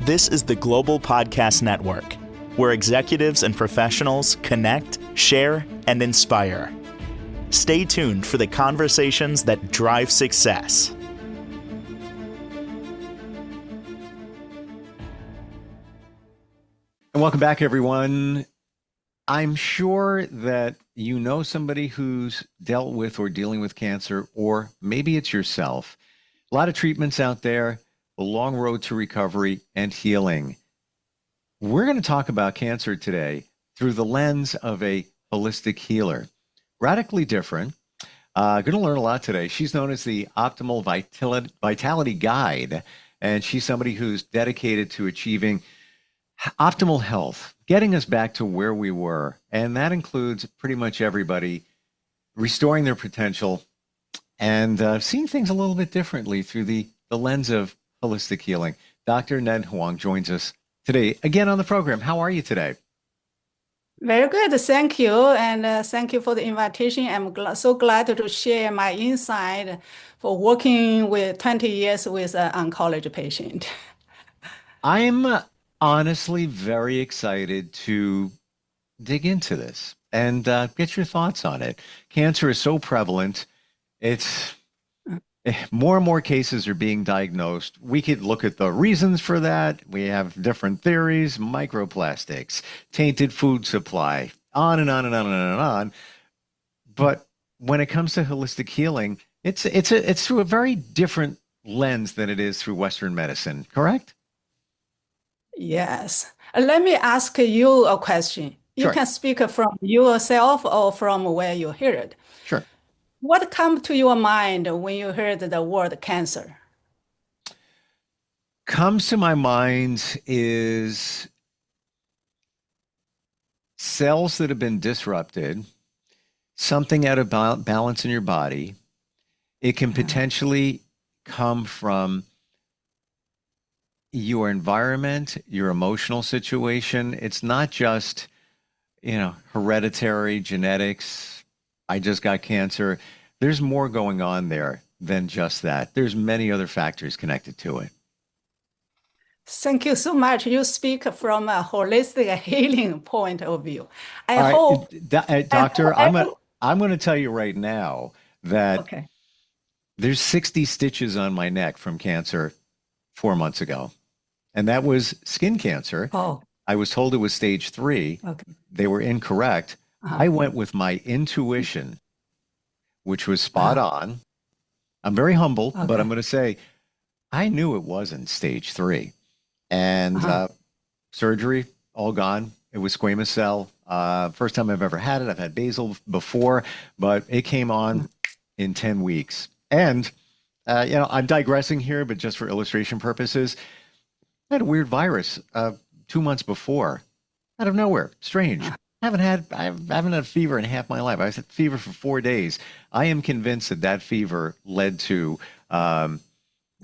This is the Global Podcast Network, where executives and professionals connect, share, and inspire. Stay tuned for the conversations that drive success. And welcome back, everyone. I'm sure that you know somebody who's dealt with or dealing with cancer, or maybe it's yourself. A lot of treatments out there, a long road to recovery and healing. We're going to talk about cancer today through the lens of a holistic healer. Radically different. Going to learn a lot today. She's known as the Optimal Vitality Guide, and she's somebody who's dedicated to achieving optimal health, getting us back to where we were. And that includes pretty much everybody restoring their potential and seeing things a little bit differently through the lens of holistic healing. Dr. Huang joins us today again on the program. How are you today? Very good. Thank you. And thank you for the invitation. I'm so glad to share my insight for working with 20 years with an oncology patient. I'm honestly very excited to dig into this and get your thoughts on it. Cancer is so prevalent. It's more and more cases are being diagnosed. We could look at the reasons for that. We have different theories, microplastics, tainted food supply, on and on and on and on and on. But when it comes to holistic healing, it's through a very different lens than it is through Western medicine, correct? Yes. Let me ask you a question. You Sure. can speak from yourself or from where you hear it. Sure. What comes to your mind when you heard the word cancer? Comes to my mind is cells that have been disrupted, something out of balance in your body. It can potentially come from your environment, your emotional situation. It's not just, hereditary genetics. I just got cancer. There's more going on there than just that. There's many other factors connected to it. Thank you so much. You speak from a holistic healing point of view. All right, doctor, I'm going to tell you right now that there's 60 stitches on my neck from cancer 4 months ago. And that was skin cancer. Oh. I was told it was stage 3. Okay. They were incorrect. I went with my intuition, which was spot on. I'm very humble, but I'm going to say I knew it wasn't stage 3. And surgery, all gone. It was squamous cell. First time I've ever had it. I've had basal before, but it came on in 10 weeks. And, I'm digressing here, but just for illustration purposes, I had a weird virus 2 months before, out of nowhere. Strange. I haven't had a fever in half my life. I had fever for 4 days. I am convinced that fever led to the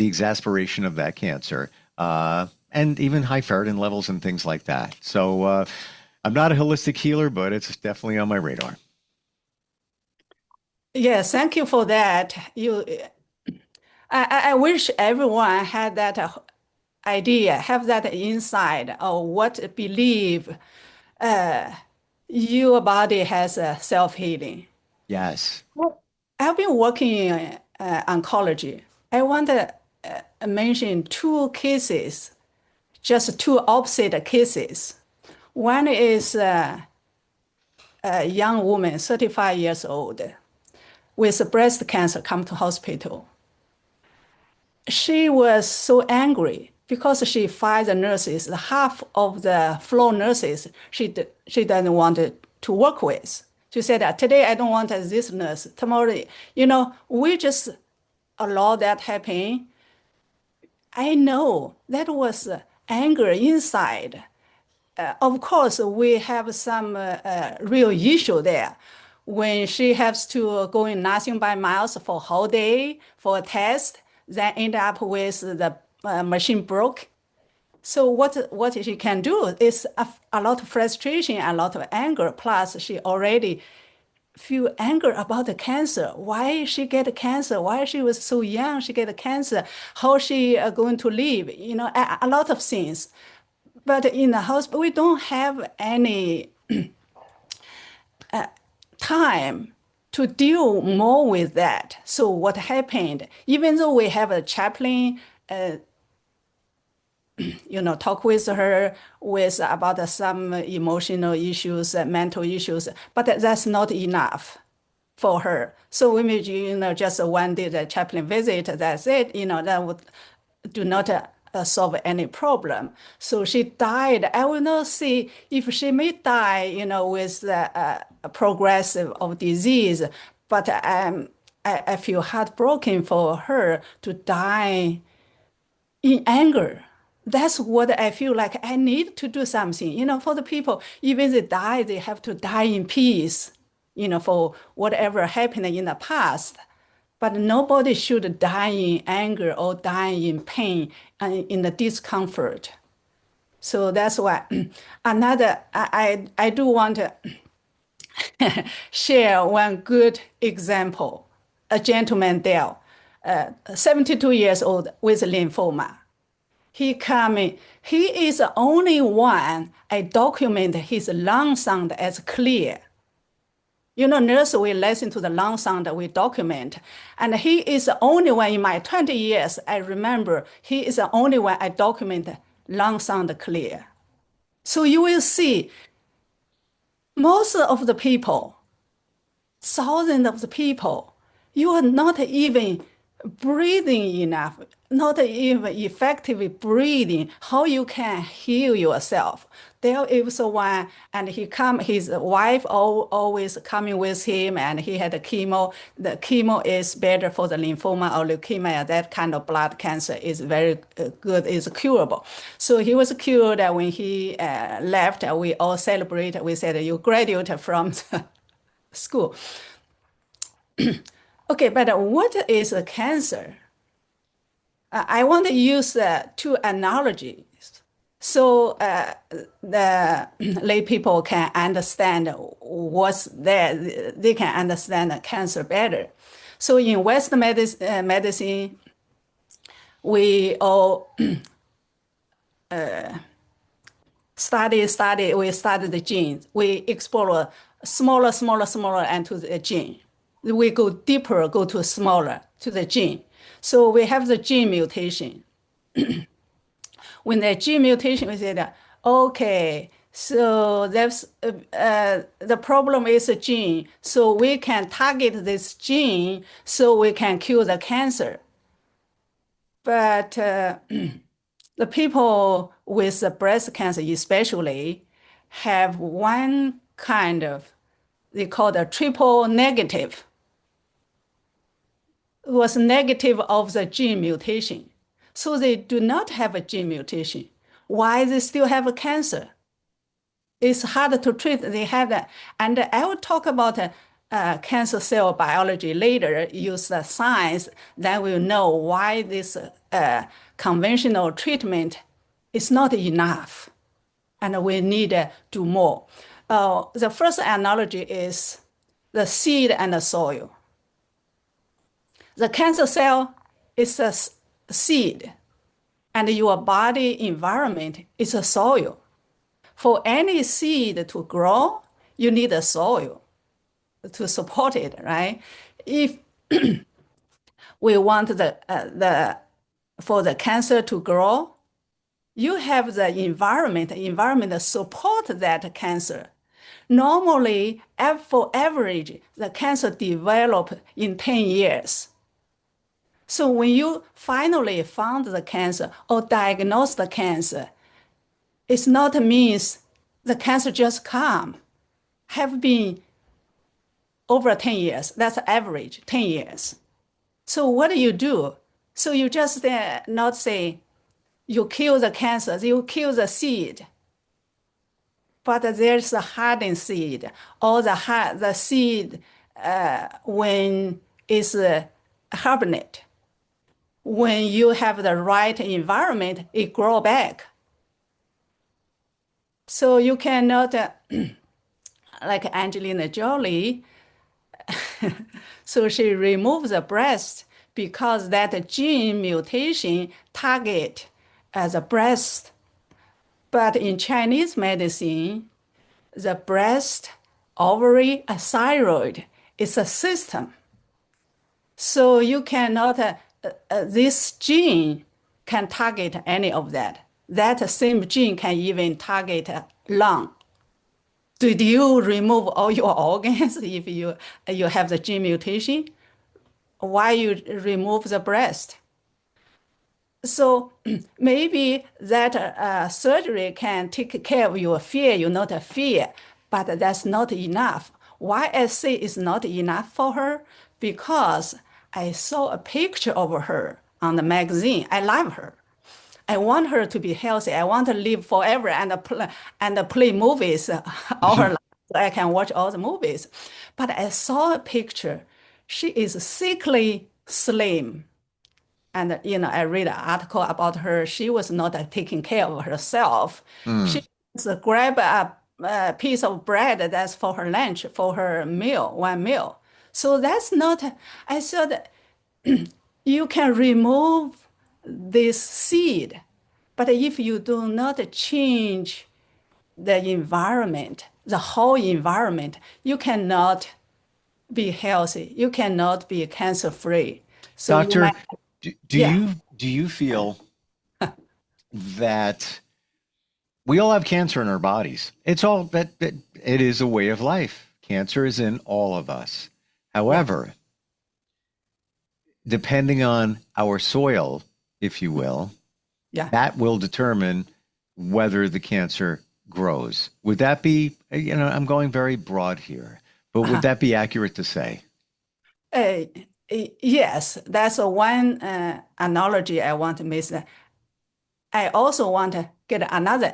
exasperation of that cancer, and even high ferritin levels and things like that. So I'm not a holistic healer, but it's definitely on my radar. Yes, thank you for that. I wish everyone had that idea, have that insight of what believe your body has a self-healing. Yes. Well, I've been working in oncology. I want to mention 2 cases, just 2 opposite cases. One is a young woman, 35 years old, with breast cancer, come to hospital. She was so angry because she fired the nurses, half of the floor nurses she doesn't want to work with. She said, today I don't want this nurse. Tomorrow, we just allow that happen. I know that was anger inside. Of course, we have some real issue there. When she has to go in nothing by miles for a whole day for a test, then end up with the machine broke. So what she can do is a lot of frustration, a lot of anger, plus she already feel anger about the cancer. Why she get cancer? Why she was so young? She get cancer. How she going to live? A lot of things. But in the hospital, we don't have any time to deal more with that. So what happened? Even though we have a chaplain, talk with her with about some emotional issues, mental issues, but that's not enough for her. So we may, just one day the chaplain visit, that's it, that would do not solve any problem. So she died. I will not see if she may die, with the progressive of disease, but I feel heartbroken for her to die in anger. That's what I feel like I need to do something, for the people. Even they die, they have to die in peace, for whatever happened in the past. But nobody should die in anger or die in pain and in the discomfort. So that's why I do want to share one good example. A gentleman there, 72 years old with lymphoma. He is the only one I document his lung sound as clear. Nurse, we listen to the lung sound, we document. And he is the only one in my 20 years, I remember, he is the only one I document lung sound clear. So you will see most of the people, thousands of the people, you are not even breathing enough, not even effectively breathing, how you can heal yourself. There is one, and his wife always coming with him, and he had a chemo. The chemo is better for the lymphoma or leukemia. That kind of blood cancer is very good, is curable. So he was cured. When he left, we all celebrate. We said, you graduated from the school. Okay, but what is a cancer? I want to use two analogies so the lay people can understand what's there. They can understand cancer better. So in Western medicine, we all study the genes. We explore smaller, and to the gene. We go deeper, go to smaller, to the gene. So we have the gene mutation. When the gene mutation, we said, okay, so that's the problem is a gene. So we can target this gene so we can cure the cancer. But the people with the breast cancer especially have one kind of, they call the triple negative. It was negative of the gene mutation. So they do not have a gene mutation. Why they still have a cancer? It's hard to treat. They have that. And I will talk about cancer cell biology later, use the science, then we'll know why this conventional treatment is not enough. And we need to do more. The first analogy is the seed and the soil. The cancer cell is a seed, and your body environment is a soil. For any seed to grow, you need a soil to support it, right? If we want for the cancer to grow, you have the environment support that cancer. Normally, for average, the cancer develop in 10 years. So when you finally found the cancer or diagnosed the cancer, it's not means the cancer just come, have been over 10 years. That's average, 10 years. So what do you do? So you just not say you kill the cancer, you kill the seed. But there's a hardened seed, or the seed when it's hardened. When you have the right environment, it grows back. So you cannot, like Angelina Jolie, So she removed the breast because that gene mutation target as a breast. But in Chinese medicine, the breast, ovary, and thyroid is a system. So you cannot, this gene can target any of that. That same gene can even target lung. Did you remove all your organs if you have the gene mutation? Why you remove the breast? So maybe that surgery can take care of your fear, you not a fear, but that's not enough. Why I say it's not enough for her? Because I saw a picture of her on the magazine. I love her. I want her to be healthy. I want to live forever and play movies all her life. So I can watch all the movies. But I saw a picture. She is sickly slim. And I read an article about her. She was not taking care of herself. She Mm. just grab a piece of bread that's for her lunch, for her meal, one meal. So that's not. I said you can remove this seed, but if you do not change the environment, the whole environment, you cannot be healthy. You cannot be cancer free. So you Doctor, might, do yeah. you feel that we all have cancer in our bodies? It's all that it is a way of life. Cancer is in all of us. Yeah, However, depending on our soil, if you will, yeah. that will determine whether the cancer grows. Would that be, I'm going very broad here, but would Uh-huh. that be accurate to say? Uh, yes, that's one analogy I want to make. I also want to get another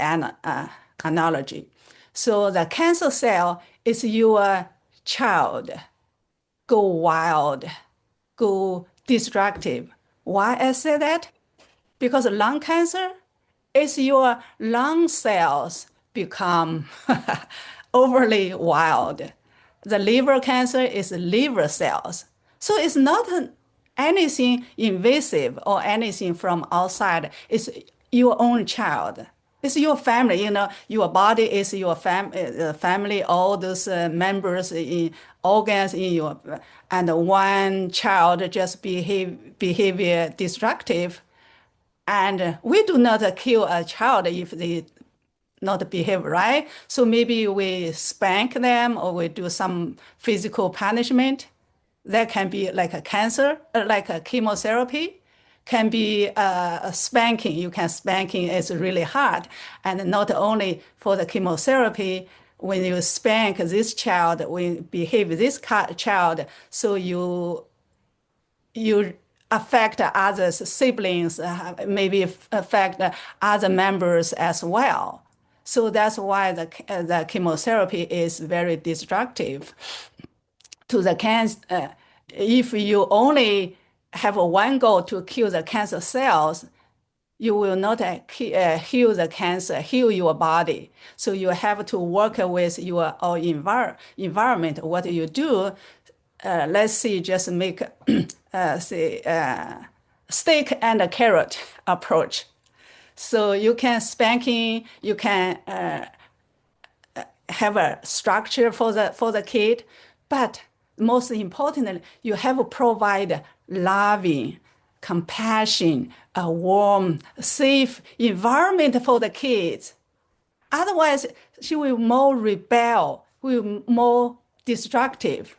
analogy. So the cancer cell is your child, go wild, go destructive. Why I say that? Because lung cancer is your lung cells become overly wild. The liver cancer is liver cells. So it's not anything invasive or anything from outside. It's your own child. It's your family, your body is your family, all those members in organs in your, and one child just behavior destructive, and we do not kill a child if they not behave right. So maybe we spank them or we do some physical punishment. That can be like a cancer, like a chemotherapy. Can be a spanking. You can spanking is really hard, and not only for the chemotherapy. When you spank this child, when behave this child, so you affect others, siblings, maybe affect other members as well. So that's why the chemotherapy is very destructive to the cancer. If you only have one goal to kill the cancer cells, you will not heal the cancer, heal your body. So you have to work with your environment. What you do, let's see, just make say stick and a carrot approach. So you can spanking, you can have a structure for the kid, but most importantly, you have to provide loving, compassion, a warm, safe environment for the kids. Otherwise, she will more rebel, will more destructive.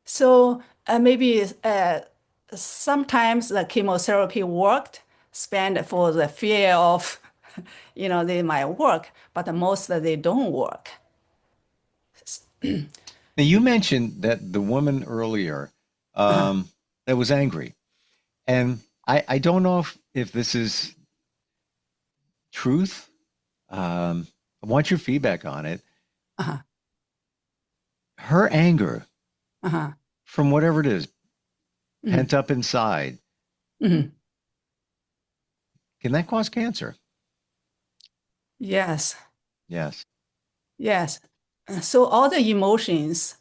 So maybe sometimes the chemotherapy worked, spent for the fear of, they might work, but most they don't work. Now, you mentioned that the woman earlier that was angry, and I don't know if this is truth. I want your feedback on it. Uh-huh, Her anger, uh-huh. from whatever it is, Mhm, pent up inside, mhm. can that cause cancer? Yes, Yes. yes. So all the emotions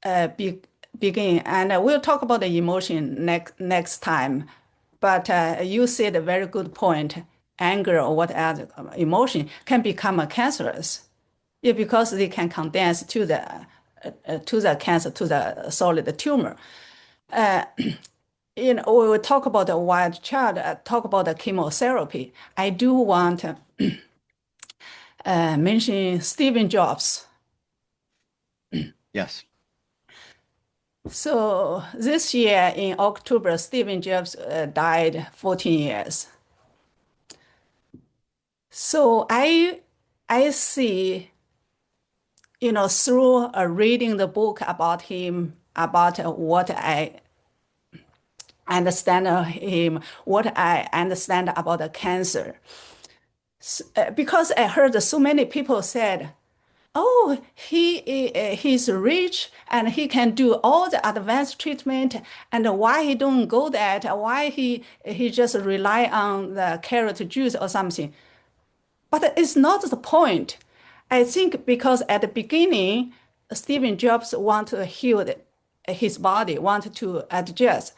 uh, be, begin, and we'll talk about the emotion next time. But you said a very good point. Anger or what other emotion can become cancerous, yeah, because they can condense to the cancer, to the solid tumor. We will talk about the wild child, talk about the chemotherapy. I do want to mention Stephen Jobs. Yes. So this year in October, Stephen Jobs died 14 years. So I see, through reading the book about him, about what I understand him, what I understand about the cancer. Because I heard so many people said, "Oh, he's rich and he can do all the advanced treatment, and why he don't go that? Why he just rely on the carrot juice or something?" But it's not the point. I think because at the beginning, Stephen Jobs want to heal his body, want to adjust.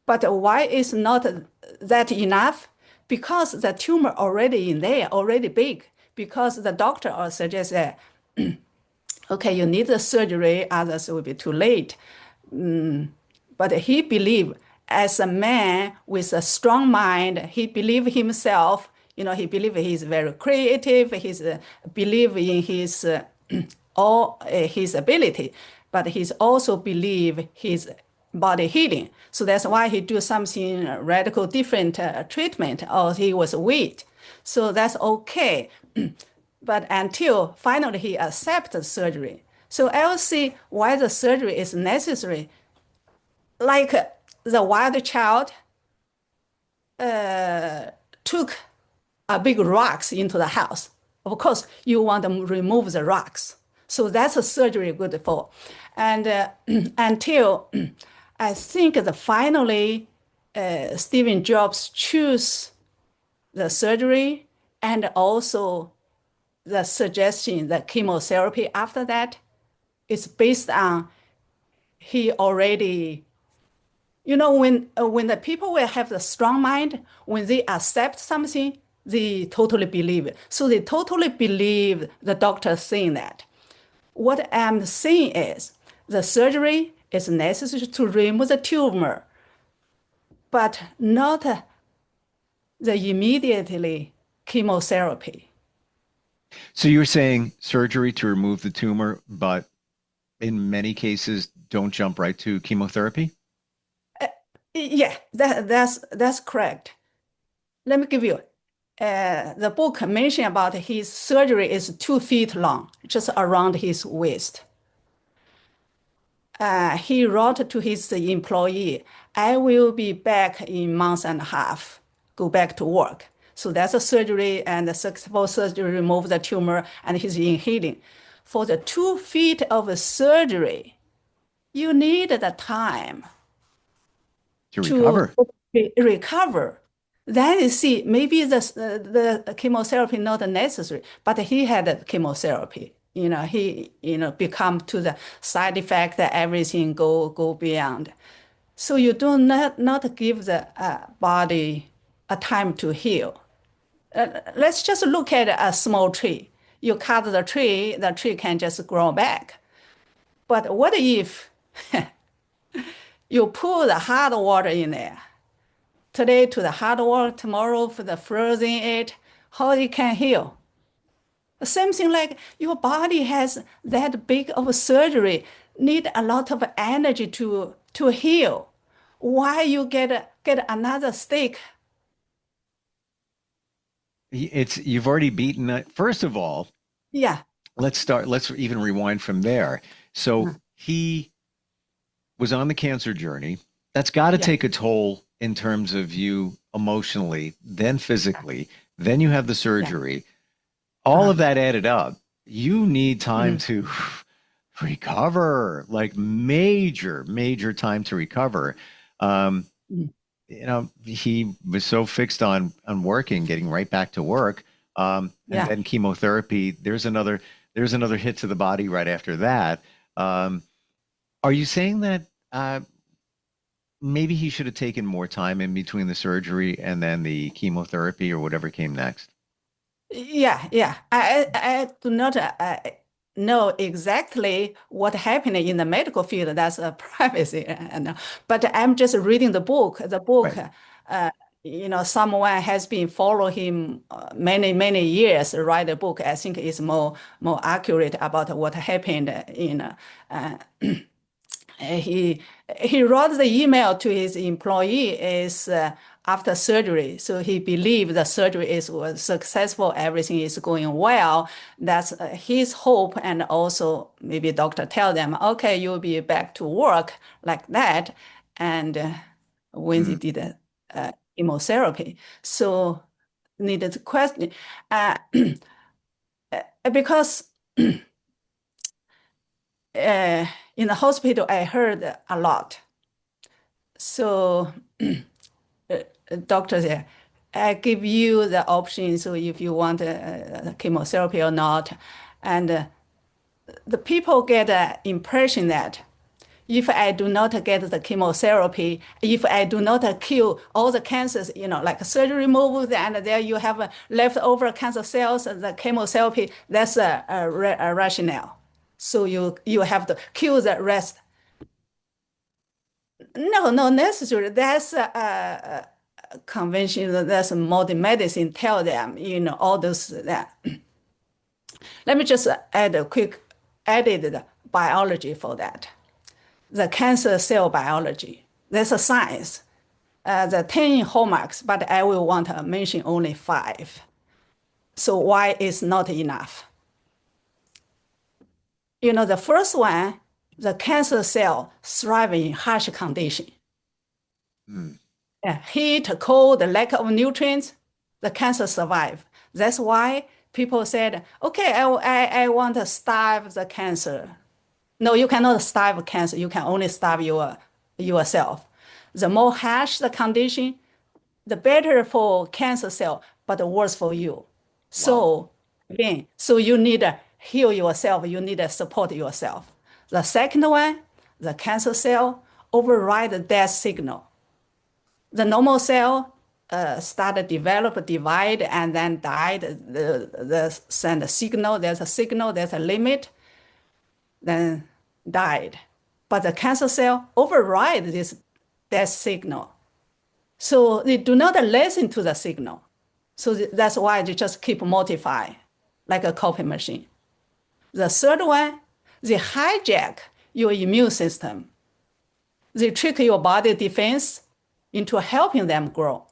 But why is not that enough? Because the tumor already in there, already big. Because the doctor suggests that, okay, you need the surgery, others will be too late. But he believed, as a man with a strong mind, he believed himself. He believed he's very creative. He's believe in his all his ability, but he's also believe his body healing. So that's why he do something radical different treatment, or he was weak. So that's okay. But until finally he accepted surgery. So I'll see why the surgery is necessary. Like the wild child took a big rocks into the house. Of course, you want to remove the rocks. So that's a surgery good for. And until I think that finally Stephen Jobs choose the surgery and also the suggestion that chemotherapy after that is based on he already, when the people will have the strong mind, when they accept something, they totally believe it. So they totally believe the doctor saying that. What I'm saying is the surgery is necessary to remove the tumor, but not the immediately chemotherapy. So you're saying surgery to remove the tumor, but in many cases, don't jump right to chemotherapy? Yeah, that's correct. Let me give you the book mentioned about his surgery is 2 feet long, just around his waist. He wrote to his employee, "I will be back in month and a half, go back to work." So that's a surgery, and the successful surgery remove the tumor, and he's in healing. For the 2 feet of surgery, you need the time To to recover. recover. Then you see, maybe the chemotherapy not necessary, but he had chemotherapy. He become to the side effect that everything go beyond. So you do not give the body a time to heal. Let's just look at a small tree. You cut the tree can just grow back. But what if you pour the hard water in there? Today to the hard water, tomorrow for the frozen it, how it can heal? Same thing like your body has that big of a surgery, need a lot of energy to heal. Why you get another steak? You've already beaten it. First of all, Yeah. let's even rewind from there. So he was on the cancer journey. That's got to Yeah. take a toll in terms of you emotionally, then physically, then you have the Yeah. surgery. All of that added up, you need time Mhm. to recover, like major time to recover. Um, Mhm. he was so fixed on working, getting right back to work, and Yeah. then chemotherapy. There's another hit to the body right after that. Um, Are you saying that maybe he should have taken more time in between the surgery and then the chemotherapy or whatever came next? Yeah, yeah. I do not know exactly what happened in the medical field. That's a privacy, but I'm just reading the book. The book, Right. someone has been following him many years. Write a book. I think is more accurate about what happened in. He he wrote the email to his employee is after surgery, so he believed the surgery was successful, everything is going well. That's his hope, and also maybe doctor tell them, okay, you'll be back to work like that, and when they Mm. did chemotherapy, so needed to question uh, because. In the hospital, I heard a lot. So doctor said, I give you the option, so if you want chemotherapy or not. And the people get the impression that if I do not get the chemotherapy, if I do not kill all the cancers, like surgery removal, and there you have leftover cancer cells, the chemotherapy, that's a rationale. So you have to kill the rest. No, not necessary. That's a convention. That's modern medicine. Tell them, all those that. Let me just add a quick added biology for that. The cancer cell biology. There's a science. The 10 hallmarks, but I will want to mention only 5. So why is not enough? The first one, the cancer cell thrive in harsh condition. Mm. Heat, cold, lack of nutrients, the cancer survive. That's why people said, okay, I want to starve the cancer. No, you cannot starve cancer. You can only starve yourself. The more harsh the condition, the better for cancer cell, but the worse for you. Wow. So again, so you need to heal yourself. You need to support yourself. The second one, the cancer cell override the death signal. The normal cell started develop, divide, and then died. Send a signal. There's a signal. There's a limit. Then died. But the cancer cell override this death signal. So they do not listen to the signal. So that's why they just keep modifying like a copy machine. The third one, they hijack your immune system. They trick your body defense into helping them grow.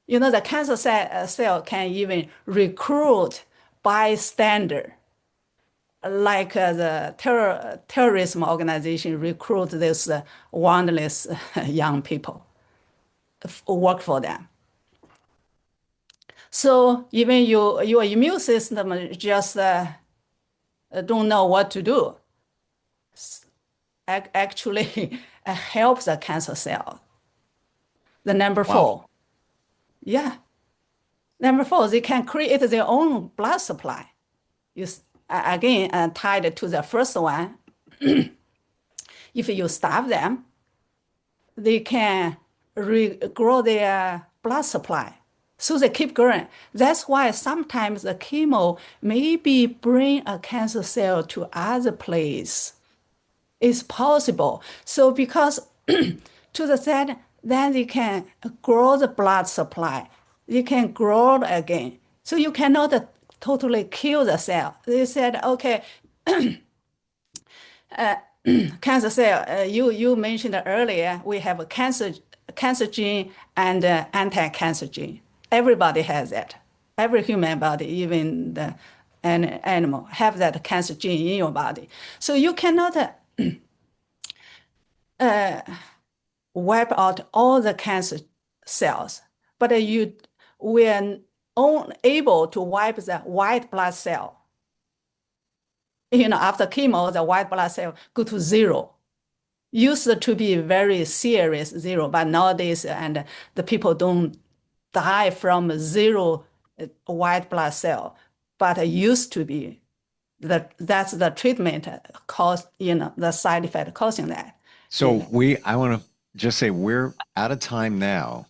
The cancer cell can even recruit bystander, like the terrorism organization recruit these warrantless young people, work for them. So even your immune system just don't know what to do. Actually, helps the cancer cell. The number Wow. 4, yeah. Number 4, they can create their own blood supply. Again, tied to the first one, if you starve them, they can regrow their blood supply. So they keep growing. That's why sometimes the chemo maybe bring a cancer cell to other place. It's possible. So because to the side, then they can grow the blood supply. They can grow again. So you cannot totally kill the cell. They said, okay, cancer cell, you mentioned earlier, we have a cancer gene and anti-cancer gene. Everybody has that. Every human body, even an animal, have that cancer gene in your body. So you cannot wipe out all the cancer cells, but you were only able to wipe the white blood cell. After chemo, the white blood cell go to 0. Used to be very serious 0, but nowadays, and the people don't die from 0 white blood cell, but it used to be that's the treatment cause, the side effect causing that. So I want to just say we're out of time now.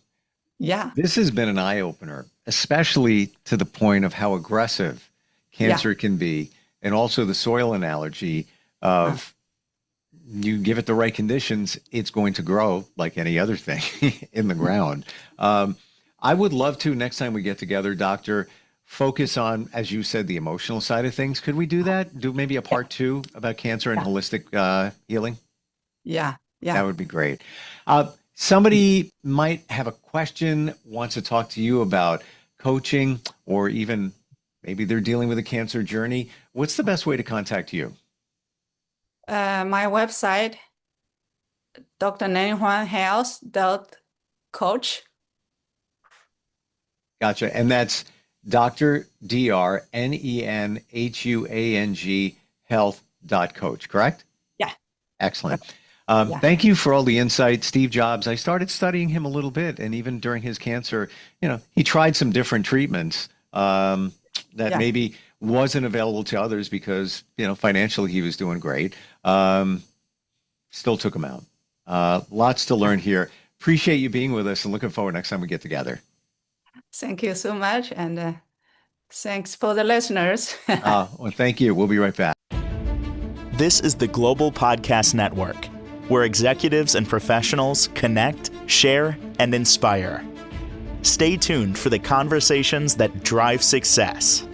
Yeah, This has been an eye opener, especially to the point of how aggressive cancer can be, and also the soil analogy of you give it the right conditions, it's going to grow like any other thing in the ground. I would love to, next time we get together, Doctor, focus on, as you said, the emotional side of things. Could we do that? Do maybe a part 2 about cancer and holistic healing? yeah, That yeah. would be great. Somebody might have a question, wants to talk to you about coaching, or even maybe they're dealing with a cancer journey. What's the best way to contact you? My website, drnenhuanghealth.coach. Gotcha. And that's Dr. DRNENHUANG health.coach, correct? Yeah. Excellent. Yeah. Thank you for all the insight, Steve Jobs. I started studying him a little bit, and even during his cancer, he tried some different treatments that maybe wasn't available to others because, financially he was doing great. Still took him out. Lots to learn here. Appreciate you being with us and looking forward next time we get together. Thank you so much. And thanks for the listeners. Well, thank you. We'll be right back. This is the Global Podcast Network, where executives and professionals connect, share, and inspire. Stay tuned for the conversations that drive success.